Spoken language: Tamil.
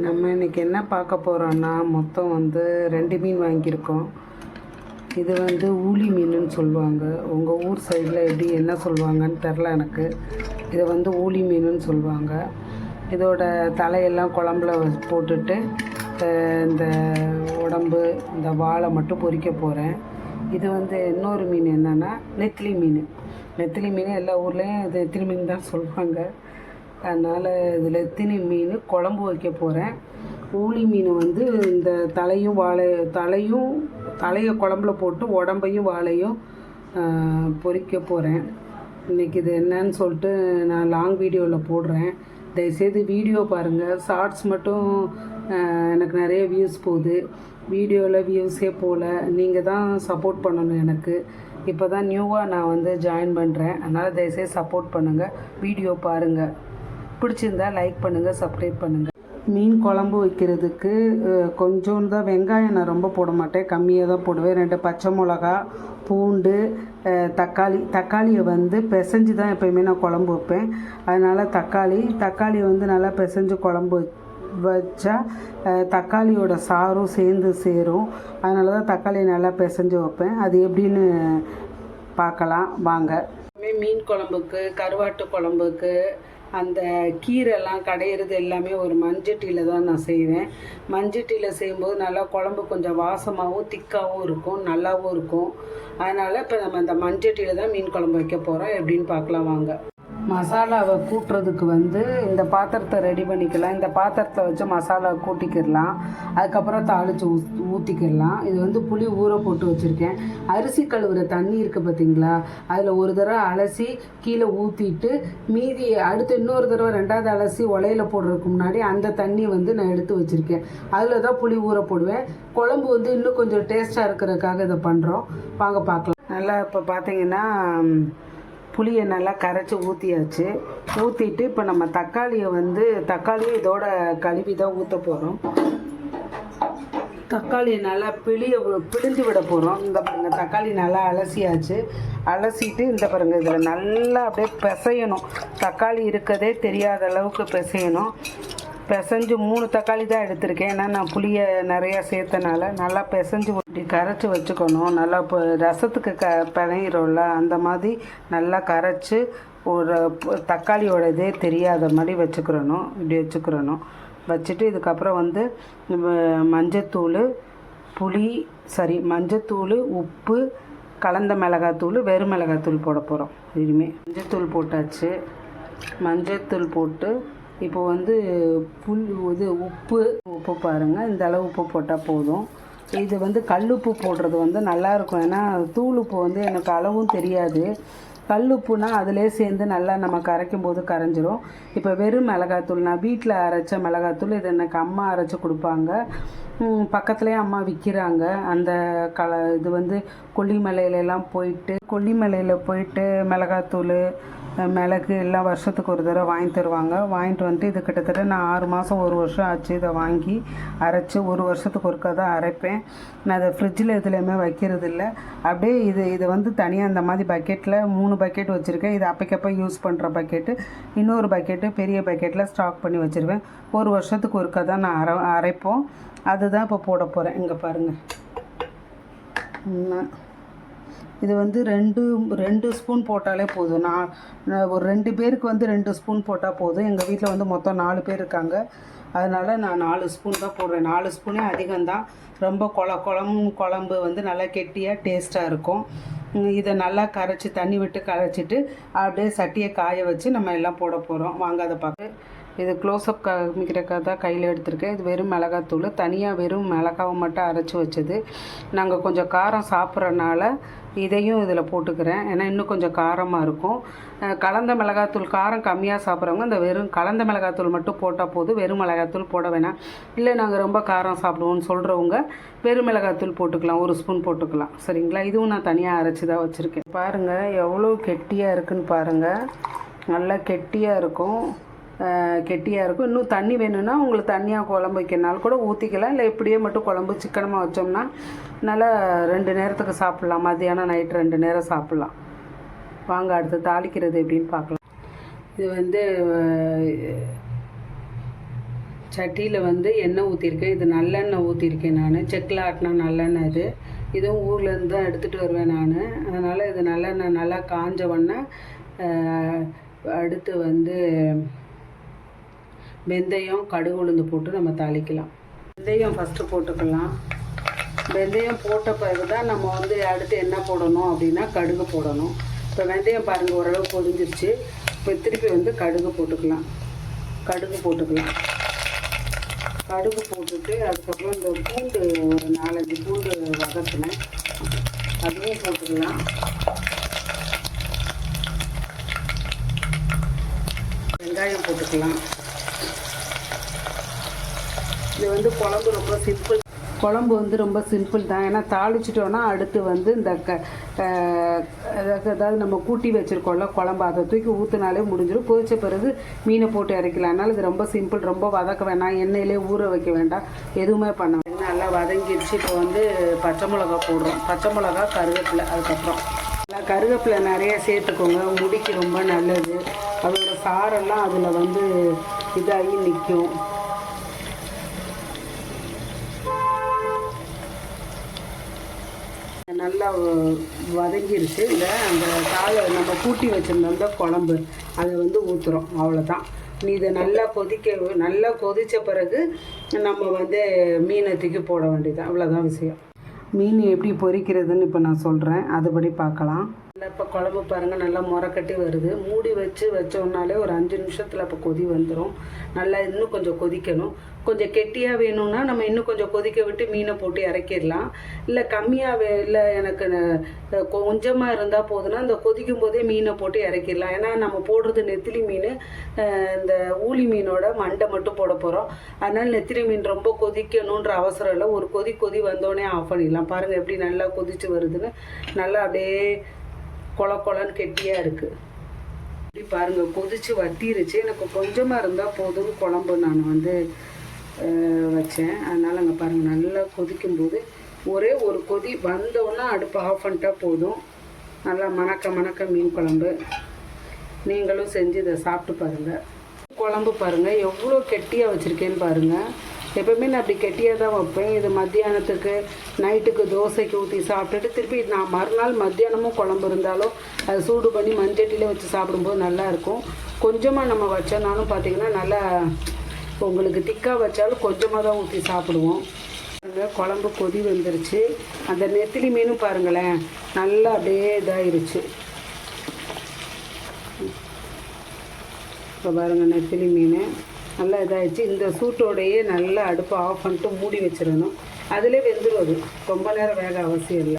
நம்ம இன்றைக்கி என்ன பார்க்க போகிறோன்னா மொத்தம் வந்து 2 மீன் வாங்கியிருக்கோம். இது வந்து ஊளி மீனுன்னு சொல்லுவாங்க. உங்கள் ஊர் சைடில் எப்படி என்ன சொல்லுவாங்கன்னு தெரில எனக்கு. இதை வந்து ஊளி மீனுன்னு சொல்லுவாங்க. இதோட தலையெல்லாம் குழம்புல போட்டுட்டு இந்த உடம்பு இந்த வாழை மட்டும் பொரிக்க போகிறேன். இது வந்து இன்னொரு மீன் என்னென்னா நெத்திலி மீன். நெத்திலி மீன் எல்லா ஊர்லேயும் இது நெத்திலி மீன் தான் சொல்லுவாங்க. அதனால் இதில் நெத்திலி மீன் குழம்பு வைக்க போகிறேன். ஊளி மீன் வந்து இந்த தலையை குழம்புல போட்டு உடம்பையும் வாழையும் பொரிக்க போகிறேன். இன்றைக்கி இது என்னன்னு சொல்லிட்டு நான் லாங் வீடியோவில் போடுறேன். தயவுசெய்து வீடியோ பாருங்கள். ஷார்ட்ஸ் மட்டும் எனக்கு நிறைய வியூஸ் போகுது, வீடியோவில் வியூஸே போகல. நீங்கள் தான் சப்போர்ட் பண்ணணும் எனக்கு. இப்போ தான் நியூவாக நான் வந்து ஜாயின் பண்ணுறேன். அதனால் தயவுசெய்து சப்போர்ட் பண்ணுங்கள், வீடியோ பாருங்கள். பிடிச்சிருந்தா லைக் பண்ணுங்கள், சப்ஸ்கிரைப் பண்ணுங்கள். மீன் குழம்பு வைக்கிறதுக்கு கொஞ்சோண்டு தான் வெங்காயம் நான் ரொம்ப போட மாட்டேன், கம்மியாக தான் போடுவேன். 2 பச்சை மிளகா, பூண்டு, தக்காளியை வந்து பிசைஞ்சு தான் எப்போயுமே நான் குழம்பு வைப்பேன். அதனால் தக்காளியை வந்து நல்லா பிசைஞ்சு குழம்பு வச்சா தக்காளியோட சாரும் சேர்ந்து சேரும். அதனால தான் தக்காளியை நல்லா பிசைஞ்சு வைப்பேன். அது எப்படின்னு பார்க்கலாம் வாங்க. மீன் குழம்புக்கு, கருவாட்டு குழம்புக்கு அந்த கீரைலாம் கடையிறது எல்லாமே ஒரு மண்சட்டியில் தான் நான் செய்வேன். மண்சட்டியில் செய்யும்போது நல்லா குழம்பு கொஞ்சம் வாசமாகவும் திக்காகவும் இருக்கும், நல்லாவும் இருக்கும். அதனால் இப்போ நம்ம அந்த மண்சட்டியில் தான் மீன் குழம்பு வைக்க போகிறோம். எப்படின்னு பார்க்கலாம் வாங்க. மசாலாவை கூட்டுறதுக்கு வந்து இந்த பாத்திரத்தை ரெடி பண்ணிக்கலாம். இந்த பாத்திரத்தை வச்சு மசாலாவை கூட்டிக்கிடலாம். அதுக்கப்புறம் தாளித்து ஊற்றிக்கிடலாம். இது வந்து புளி ஊற போட்டு வச்சுருக்கேன். அரிசி கழுவுற தண்ணி இருக்குது பார்த்தீங்களா, அதில் ஒரு தடவை அலசி கீழே ஊற்றிட்டு மீதி அடுத்து இன்னொரு தடவை 2வது அலசி உலையில் போடுறதுக்கு முன்னாடி அந்த தண்ணி வந்து நான் எடுத்து வச்சுருக்கேன். அதில் தான் புளி ஊற போடுவேன். குழம்பு வந்து இன்னும் கொஞ்சம் டேஸ்ட்டாக இருக்கிறதுக்காக இதை பண்ணுறோம். வாங்க பார்க்கலாம். நல்லா இப்போ பார்த்தீங்கன்னா புளியை நல்லா கரைச்சி ஊற்றியாச்சு. ஊற்றிட்டு இப்போ நம்ம தக்காளியை இதோட கழுவி தான் ஊற்ற போகிறோம். தக்காளியை நல்லா பிழிஞ்சு விட போகிறோம். இந்த தக்காளி நல்லா அலசியாச்சு. அலசிட்டு இந்த பாருங்கள், இதில் நல்லா அப்படியே பிசையணும். தக்காளி இருக்கதே தெரியாத அளவுக்கு பிசையணும். பிசைஞ்சு 3 தக்காளி தான் எடுத்திருக்கேன். ஏன்னா நான் புளியை நிறையா சேர்த்தனால நல்லா பிசைஞ்சு இப்படி கரைச்சி வச்சுக்கணும். நல்லா இப்போ ரசத்துக்கு பிணையிறோம்ல அந்த மாதிரி நல்லா கரைச்சி ஒரு தக்காளியோட இதே தெரியாத மாதிரி வச்சுக்கிறணும். இப்படி வச்சுக்கிறணும். வச்சுட்டு இதுக்கப்புறம் வந்து மஞ்சத்தூள், மஞ்சத்தூள், உப்பு, கலந்த மிளகாத்தூள், வெறும் மிளகாத்தூள் போட போகிறோம். இதுவுமே மஞ்சத்தூள் போட்டாச்சு. மஞ்சத்தூள் போட்டு இப்போ வந்து உப்பு பாருங்கள், இந்த அளவு உப்பு போட்டால் போதும். இது வந்து கல்லுப்பு போடுறது வந்து நல்லாயிருக்கும். ஏன்னா தூள் உப்பு வந்து எனக்கு அளவும் தெரியாது. கல்லுப்புனா அதிலே சேர்ந்து நல்லா நம்ம கரைக்கும் போது கரைஞ்சிரும். இப்போ வெறும் மிளகாத்தூள், நான் வீட்டில் அரைச்ச மிளகாத்தூள். இது எனக்கு அம்மா அரைச்சி கொடுப்பாங்க. பக்கத்துலேயே அம்மா விற்கிறாங்க. அந்த இது வந்து கொல்லிமலையிலலாம் போயிட்டு மிளகாத்தூள், மிளகு எல்லாம் வருஷத்துக்கு ஒரு தடவை வாங்கி தருவாங்க. வாங்கிட்டு வந்துட்டு இது கிட்டத்தட்ட நான் 6 மாதம் 1 வருஷம் ஆச்சு இதை வாங்கி அரைச்சி. 1 வருஷத்துக்கு ஒருக்கா தான் அரைப்பேன். நான் அதை ஃப்ரிட்ஜில் எதுலேயுமே வைக்கிறது இல்லை. அப்படியே இதை வந்து தனியாக இந்த மாதிரி பக்கெட்டில் 3 பக்கெட் வச்சுருக்கேன். இது அப்பைக்கப்போ யூஸ் பண்ணுற பக்கெட்டு. இன்னொரு பக்கெட்டு பெரிய பக்கெட்டில் ஸ்டாக் பண்ணி வச்சுருவேன். 1 வருஷத்துக்கு ஒருக்கா தான் நான் அரைப்போம். அதுதான் இப்போ போட போகிறேன். இங்கே பாருங்கள், இது வந்து 2 ஸ்பூன் போட்டாலே போதும். நான் ஒரு 2 பேருக்கு வந்து 2 ஸ்பூன் போட்டால் போதும். எங்கள் வீட்டில் வந்து மொத்தம் 4 பேர் இருக்காங்க. அதனால் நான் 4 ஸ்பூன் தான் போடுறேன். 4 ஸ்பூனே அதிகம்தான். ரொம்ப குழம்பு வந்து நல்லா கெட்டியாக டேஸ்ட்டாக இருக்கும். இதை நல்லா கரைச்சி தண்ணி விட்டு கரைச்சிட்டு அப்படியே சட்டியை காய வச்சு நம்ம எல்லாம் போட போகிறோம். வாங்க அதை பார்க்க. இது க்ளோஸ்அப் காமிக்கிறக்காக தான் கையில் எடுத்திருக்கேன். இது வெறும் மிளகாத்தூள், தனியாக வெறும் மிளகாவை மட்டும் அரைச்சி வச்சது. நாங்கள் கொஞ்சம் காரம் சாப்பிட்றனால இதையும் இதில் போட்டுக்கிறேன். ஏன்னா இன்னும் கொஞ்சம் காரமாக இருக்கும். கலந்த மிளகாத்தூள் காரம் கம்மியாக சாப்பிட்றவங்க இந்த வெறும் கலந்த மிளகாத்தூள் மட்டும் போட்டால் போதும், வெறும் மிளகாத்தூள் போட வேணாம். இல்லை நாங்கள் ரொம்ப காரம் சாப்பிடுவோம்னு சொல்கிறவங்க வெறும் மிளகாத்தூள் போட்டுக்கலாம், 1 ஸ்பூன் போட்டுக்கலாம். சரிங்களா? இதுவும் நான் தனியாக அரைச்சி தான் வச்சுருக்கேன். பாருங்கள் எவ்வளோ கெட்டியாக இருக்குதுன்னு பாருங்கள். நல்லா கெட்டியாக இருக்கும். இன்னும் தண்ணி வேணும்னா உங்களுக்கு தண்ணியாக குழம்பு வைக்கிறனால கூட ஊற்றிக்கலாம். இல்லை இப்படியே மட்டும் குழம்பு சிக்கனமாக வச்சோம்னா நல்லா 2 நேரத்துக்கு சாப்பிட்லாம். மத்தியானம் நைட்டு 2 நேரம் சாப்பிட்லாம். வாங்க அடுத்து தாளிக்கிறது எப்படின்னு பார்க்கலாம். இது வந்து சட்டியில் வந்து எண்ணெய் ஊற்றிருக்கேன். இது நல்லெண்ணெய் ஊற்றிருக்கேன் நான். செக்கில் ஆட்டினா நல்லெண்ணெய் இது. இதுவும் ஊர்லேருந்து தான் எடுத்துகிட்டு வருவேன் நான். அதனால் இது நல்லெண்ணெய் நல்லா காஞ்ச உடனே அடுத்து வந்து வெந்தயம் கடுகு உளுந்து போட்டு நம்ம தாளிக்கலாம். வெந்தயம் ஃபஸ்ட்டு போட்டுக்கலாம். வெந்தயம் போட்ட பிறகு தான் நம்ம வந்து அடுத்து என்ன போடணும் அப்படின்னா கடுகு போடணும். இப்போ வெந்தயம் பாருங்கள் ஓரளவு பொரிஞ்சிருச்சு. இப்போ திருப்பி வந்து கடுகு போட்டுக்கலாம். கடுகு போட்டுட்டு அதுக்கப்புறம் இந்த பூண்டு ஒரு 4-5 பூண்டு வதக்கினேன், அதுவும் போட்டுக்கலாம். வெங்காயம் போட்டுக்கலாம். இது வந்து குழம்பு வந்து ரொம்ப சிம்பிள் தான். ஏன்னா தாளிச்சிட்டோன்னா அடுத்து வந்து இந்த அதாவது நம்ம கூட்டி வச்சுருக்கோம்ல குழம்பு, அதை தூக்கி ஊற்றினாலே முடிஞ்சிடும். கொதித்த பிறகு மீனை போட்டு இறக்கலாம். அதனால் இது ரொம்ப சிம்பிள். ரொம்ப வதக்க வேண்டாம், எண்ணெயிலே ஊற வைக்க வேண்டாம், எதுவுமே பண்ண வேண்டாம். நல்லா வதங்கிடுச்சு. இப்போ வந்து பச்சை மிளகா போடுறோம். பச்சை மிளகா, கருவேப்பிலை. அதுக்கப்புறம் நல்லா கருவேப்பிலை நிறைய சேர்த்துக்கோங்க, முடிக்கு ரொம்ப நல்லது. அதோட சாரெல்லாம் அதில் வந்து இதாகி நிற்கும். நல்லா வதங்கிருச்சு. இல்லை அந்த நம்ம கூட்டி வச்சுருந்தோம் குழம்பு, அதை வந்து ஊற்றுறோம். அவ்வளோதான். நீ இதை நல்லா கொதித்த பிறகு நம்ம வந்து மீனை தூக்கி போட வேண்டியது, அவ்வளோதான் விஷயம். மீன் எப்படி பொரிக்கிறதுன்னு இப்போ நான் சொல்கிறேன், அதுபடி பார்க்கலாம். இப்போ குழம்பு பாருங்கள் நல்லா முறக்கட்டி வருது. மூடி வச்சோம்னாலே ஒரு 5 நிமிஷத்தில் இப்போ கொதி வந்துடும். நல்லா இன்னும் கொஞ்சம் கொதிக்கணும். கொஞ்சம் கெட்டியாக வேணும்னா நம்ம இன்னும் கொஞ்சம் கொதிக்க விட்டு மீனை போட்டு இறக்கிடலாம். இல்லை கம்மியாக இல்லை எனக்கு கொஞ்சமாக இருந்தால் போதுன்னா இந்த கொதிக்கும் போதே மீனை போட்டு இறக்கிடலாம். ஏன்னா நம்ம போடுறது நெத்திலி மீன், இந்த ஊளி மீனோட மண்டை மட்டும் போட போகிறோம். அதனால் நெத்திலி மீன் ரொம்ப கொதிக்கணுன்ற அவசரம் இல்லை. ஒரு கொதி வந்தோடனே ஆஃப் பண்ணிடலாம். பாருங்கள் எப்படி நல்லா கொதித்து வருதுன்னு. நல்லா அப்படியே கொலன்னு கெட்டியாக இருக்குது. இப்படி பாருங்கள் கொதித்து வட்டிருச்சு. எனக்கு கொஞ்சமாக இருந்தால் போதும் குழம்பு நான் வந்து வச்சேன். அதனால் அங்கே பாருங்கள் நல்லா கொதிக்கும்போது ஒரே ஒரு கொதி வந்தோன்னா அடுப்பு ஆஃப் பண்ணிட்டா போதும். நல்லா மணக்க மீன் குழம்பு. நீங்களும் செஞ்சு இதை சாப்பிட்டு பாருங்கள். குழம்பு பாருங்கள் எவ்வளோ கெட்டியாக வச்சுருக்கேன்னு பாருங்கள். எப்போவுமே நான் அப்படி கெட்டியாக தான் வைப்பேன். இது மத்தியானத்துக்கு நைட்டுக்கு தோசைக்கு ஊற்றி சாப்பிட்டுட்டு திருப்பி நான் மறுநாள் மத்தியானமும் குழம்பு இருந்தாலும் அது சூடு பண்ணி மஞ்சட்டியில் வச்சு சாப்பிடும்போது நல்லாயிருக்கும். கொஞ்சமாக நம்ம வச்சோன்னாலும் பார்த்திங்கன்னா நல்லா உங்களுக்கு திக்காக வச்சாலும் கொஞ்சமாக தான் ஊற்றி சாப்பிடுவோம். குழம்பு கொதி வந்துருச்சு. அந்த நெத்திலி மீனும் பாருங்களேன் நல்லா அப்படியே இதாகிருச்சு. இப்போ பாருங்கள் நெத்திலி மீன் நல்லா இதாகிடுச்சு. இந்த சூட்டோடையே நல்லா அடுப்பை ஆஃப் பண்ணிட்டு மூடி வச்சிடணும். அதிலே வெந்துடும். அது ரொம்ப நேரம் வேக அவசியம் இல்லை.